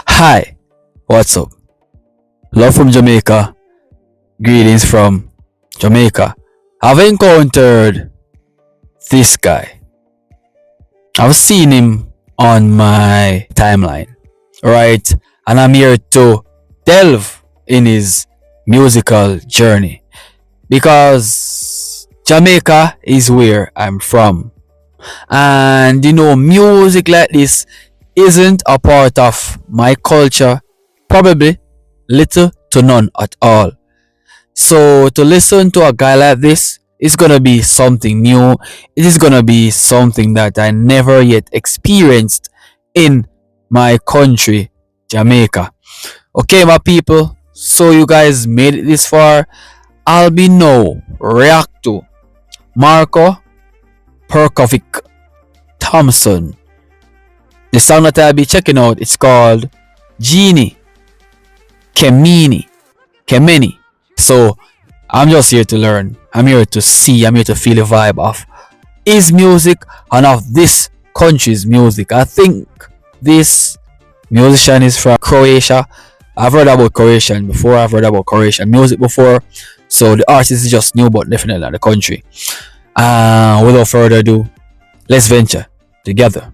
Hi, what's up? Love from Jamaica. Greetings from Jamaica. I've encountered this guy. I've seen him on my timeline, right? And I'm here to delve in his musical journey because Jamaica is where I'm from. And music like this isn't a part of my culture, probably little to none at all. So to listen to a guy like this is gonna be something new. It is gonna be something that I never yet experienced in my country, Jamaica. Okay, my people, so you guys made it this far. I'll be now react to Marko, Perković, Thompson. The song that I'll be checking out, it's called Geni, Kameni. So I'm just here to learn. I'm here to see. I'm here to feel the vibe of his music and of this country's music. I think this musician is from Croatia. I've heard about Croatian before. I've heard about Croatian music before. So the artist is just new, but definitely not the country. Without further ado, let's venture together.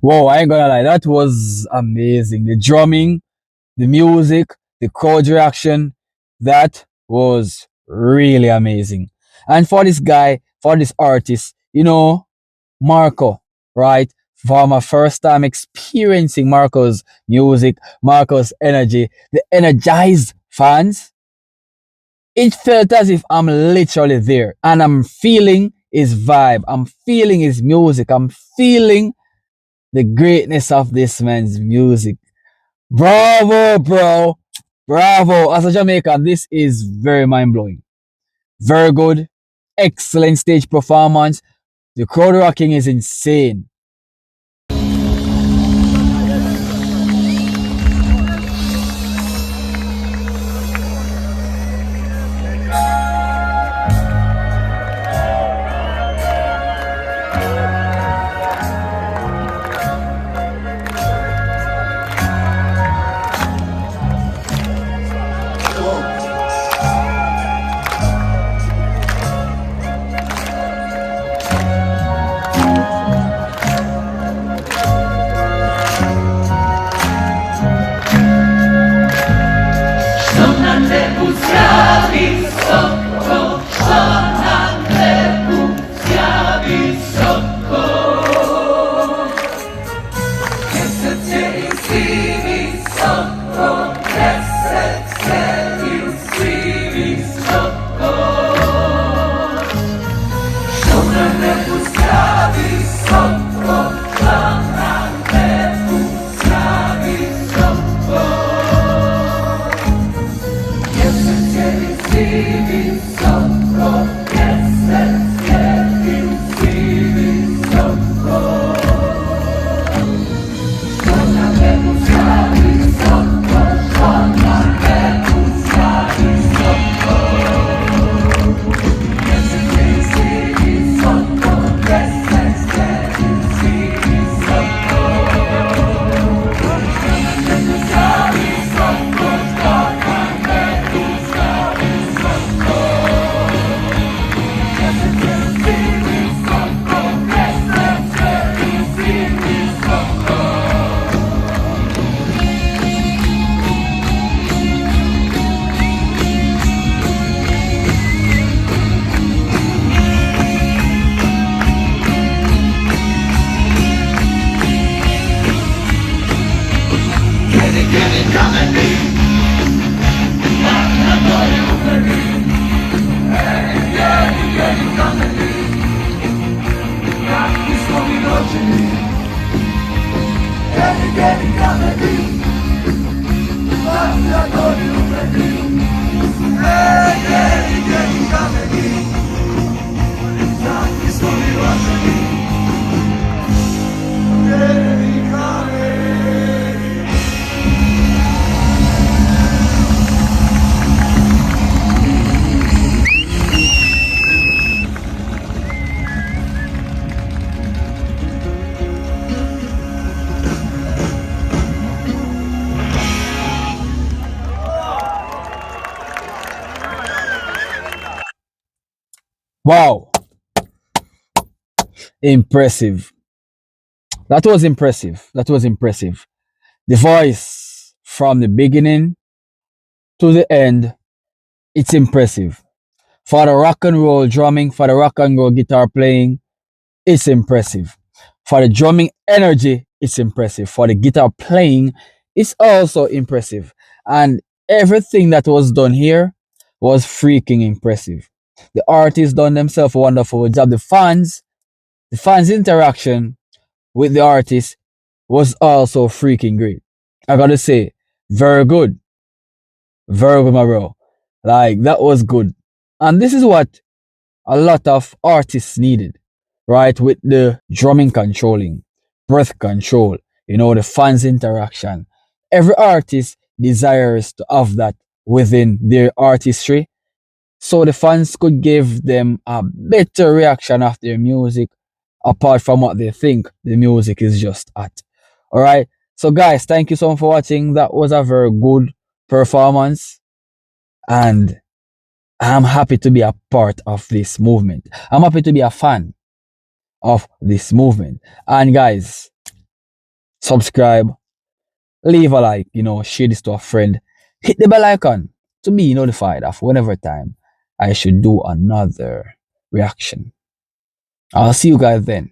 Whoa, I ain't gonna lie, that was amazing. The drumming, the music, the crowd reaction, that was really amazing. And for this guy, for this artist, Marko, right? For my first time experiencing Marco's music, Marco's energy, the energized fans, it felt as if I'm literally there and I'm feeling his vibe. I'm feeling his music. I'm feeling the greatness of this man's music. Bravo, bro. Bravo. As a Jamaican, this is very mind blowing. Very good. Excellent stage performance. The crowd rocking is insane. Wow. Impressive. That was impressive. That was impressive. The voice from the beginning to the end, it's impressive. For the rock and roll drumming, for the rock and roll guitar playing, it's impressive. For the drumming energy, it's impressive. For the guitar playing, it's also impressive. And everything that was done here was freaking impressive. The artists done themselves a wonderful job. The fans interaction with the artist was also freaking great. I gotta say, very good. Very good, my bro. Like, that was good. And this is what a lot of artists needed, right? With the drumming controlling, breath control, the fans interaction. Every artist desires to have that within their artistry so the fans could give them a better reaction of their music apart from what they think the music is just at. All right. So, guys, thank you so much for watching. That was a very good performance, and I'm happy to be a part of this movement. I'm happy to be a fan of this movement. And guys, subscribe, leave a like, share this to a friend, hit the bell icon to be notified of whenever time I should do another reaction. I'll see you guys then.